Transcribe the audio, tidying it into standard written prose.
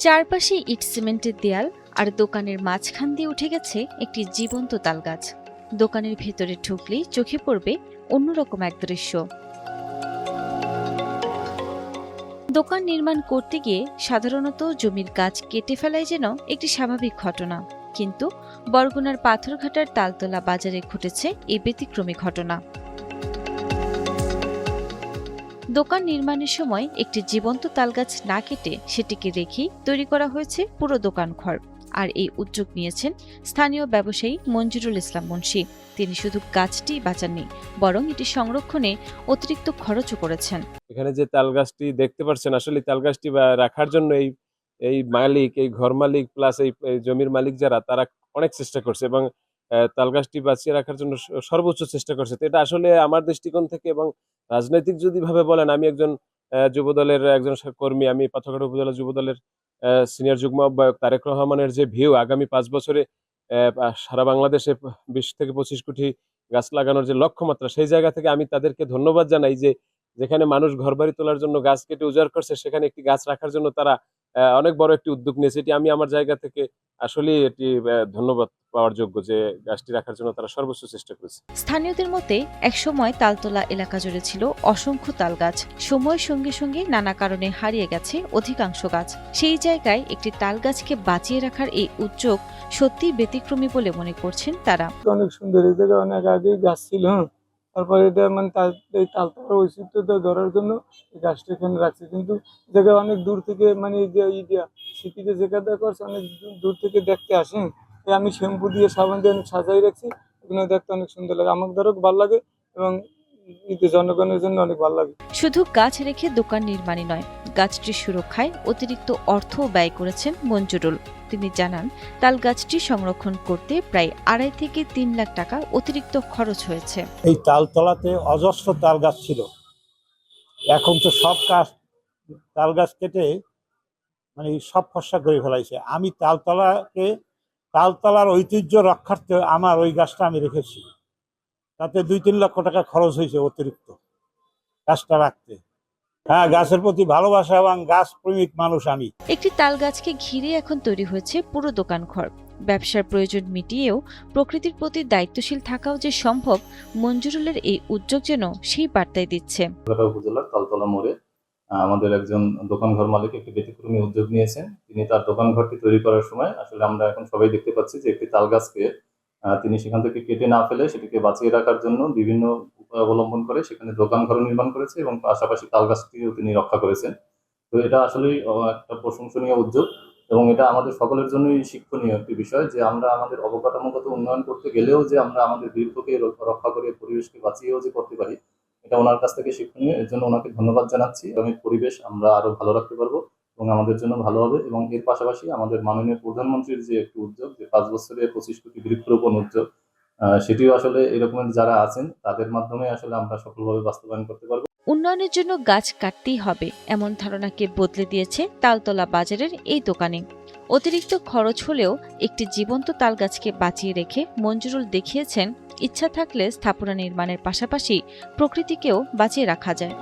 চারপাশে ইট সিমেন্টের দেয়াল আর দোকানের মাঝখান দিয়ে উঠে গেছে একটি জীবন্ত তালগাছ। দোকানের ভেতরে ঢুকলেই চোখে পড়বে অন্যরকম এক দৃশ্য। দোকান নির্মাণ করতে গিয়ে সাধারণত জমির গাছ কেটে ফেলাই যেন একটি স্বাভাবিক ঘটনা, কিন্তু বরগুনার পাথরঘাটার তালতলা বাজারে ঘটেছে এই ব্যতিক্রমী ঘটনা। দোকান নির্মাণের সময় একটি জীবন্ত তালগাছ না কেটে সেটিকে রেখেই তৈরি করা হয়েছে পুরো দোকান ঘর। আর এই উদ্যোগ নিয়েছেন স্থানীয় ব্যবসায়ী মঞ্জুরুল ইসলাম মুন্সী। তিনি শুধু গাছটি বাঁচাননি, বরং এটি সংরক্ষণে অতিরিক্ত খরচও করেছেন। এখানে যে তাল গাছটি দেখতে পাচ্ছেন, আসলে তাল গাছটি রাখার জন্য এই মালিক, এই ঘর মালিক প্লাস এই জমির মালিক যারা, তারা অনেক চেষ্টা করছে এবং তাল গাছটি বাঁচিয়ে রাখার জন্য সর্বোচ্চ চেষ্টা করছে। তো এটা আসলে আমার দৃষ্টিকোণ থেকে এবং রাজনৈতিক যদি ভাবে বলেন, আমি একজন যুবদলের একজন কর্মী, আমি পাথরঘাটা উপজেলা যুবদলের সিনিয়র যুগ্ম আহ্বায়ক। তারেক রহমানের যে ভিউ আগামী 5 বছরে সারা বাংলাদেশে 20 থেকে 25 কোটি গাছ লাগানোর যে লক্ষ্যমাত্রা, সেই জায়গা থেকে আমি তাদেরকে ধন্যবাদ জানাই যে যেখানে মানুষ ঘরবাড়ি তোলার জন্য গাছ কেটে উজাড় করছে, সেখানে একটি গাছ রাখার জন্য তারা অনেক বড় একটি উদ্যোগ নিয়েছে। এটি আমি আমার জায়গা থেকে আসলে এটি ধন্যবাদ পাওয়ার যোগ্য যে গাছটি রাখার জন্য তারা সর্বোচ্চ চেষ্টা করেছে। স্থানীয়দের মতে একসময় তালতলা এলাকা জুড়ে ছিল অসংখ্য তাল গাছ। সময়ের সঙ্গে সঙ্গে নানা কারণে হারিয়ে গেছে অধিকাংশ গাছ। সেই জায়গায় একটি তাল গাছকে বাঁচিয়ে রাখার এই উদ্যোগ সত্যি ব্যতিক্রমী বলে মনে করছেন তারা। অনেক সুন্দর, এই জায়গায় অনেক আগে গাছ ছিল। তারপরে এটা মানে এই তালতলার ঐতিহ্যটা ধরার জন্য এই গাছটা এখানে রাখছে। কিন্তু জায়গায় অনেক দূর থেকে মানে স্মৃতিতে যেখানে করছে, অনেক দূর থেকে দেখতে আসেন। আমি শ্যাম্পু দিয়ে সাবান দিয়ে অনেক সাজাই রাখছি, এখানে দেখতে অনেক সুন্দর লাগে। আমার দ্বারাও ভালো লাগে এবং জনগণের জন্য অনেক ভালো লাগে। শুধু গাছ রেখে দোকান নির্মাণই নয়, গাছটির সুরক্ষায় অতিরিক্ত অর্থও ব্যয় করেছেন মঞ্জুরুল। তিনি জানান, তাল গাছটি সংরক্ষণ করতে প্রায় 2.5 থেকে 3 লাখ টাকা অতিরিক্ত খরচ হয়েছে। এই তালতলাতে অজস্র তাল গাছ ছিল, এখন তো সব তাল গাছ কেটে মানে সব ফসা করে ফেলাইছে। আমি তালতলার ঐতিহ্য রক্ষার্থে আমার ওই গাছটা আমি রেখেছি, তাতে 2-3 লক্ষ টাকা খরচ হয়েছে অতিরিক্ত গাছটা রাখতে। হ্যাঁ, গাছের প্রতি ভালোবাসা এবং গাছ প্রেমিক মানুষ আমি। একটি তাল গাছকে ঘিরে এখন তৈরি হয়েছে পুরো দোকান ঘর। ব্যবসার প্রয়োজন মিটিয়েও প্রকৃতির প্রতি দায়িত্বশীল থাকাও যে সম্ভব, মঞ্জুরুলের এই উদ্যোগ যেন সেই বার্তাই দিচ্ছে। উপজেলার তালতলা মোড়ে আমাদের একজন দোকান ঘর মালিক একটি ব্যতিক্রমী উদ্যোগ নিয়েছেন। তিনি তার দোকান ঘরটি তৈরি করার সময় আসলে আমরা এখন সবাই দেখতে পাচ্ছি যে একটি তাল গাছকে তিনি সেখান থেকে কেটে না ফেলে সেটিকে বাঁচিয়ে রাখার জন্য বিভিন্ন উপায় অবলম্বন করে সেখানে দোকান ঘর নির্মাণ করেছে এবং পাশাপাশি তাল গাছটিও তিনি রক্ষা করেছেন। তো এটা আসলেই একটা প্রশংসনীয় উদ্যোগ এবং এটা আমাদের সকলের জন্যই শিক্ষণীয় একটি বিষয় যে আমরা আমাদের অবকাঠামোগত উন্নয়ন করতে গেলেও যে আমরা আমাদের বৃক্ষকে রক্ষা করে পরিবেশকে বাঁচিয়েও যে করতে পারি, এটা ওনার কাছ থেকে শিক্ষণীয়। এর জন্য ওনাকে ধন্যবাদ জানাচ্ছি। আমি পরিবেশ আমরা আরো ভালো রাখতে পারবো এবং আমাদের জন্য ভালো হবে। এবং এর পাশাপাশি আমাদের মাননীয় প্রধানমন্ত্রীর যে একটি উদ্যোগ, যে 5 বছরে 25 কোটি বৃক্ষরোপণ উদ্যোগ, সেটিও আসলে এরকমের যারা আছেন তাদের মাধ্যমে আসলে আমরা সফলভাবে বাস্তবায়ন করতে পারবো। উন্নয়নের জন্য গাছ কাটতেই হবে এমন ধারণাকে বদলে দিয়েছে তালতলা বাজারের এই দোকানে। অতিরিক্ত খরচ হলেও একটি জীবন্ত তাল গাছকে বাঁচিয়ে রেখে মঞ্জুরুল দেখিয়েছেন, ইচ্ছা থাকলে স্থাপনা নির্মাণের পাশাপাশি প্রকৃতিকেও বাঁচিয়ে রাখা যায়।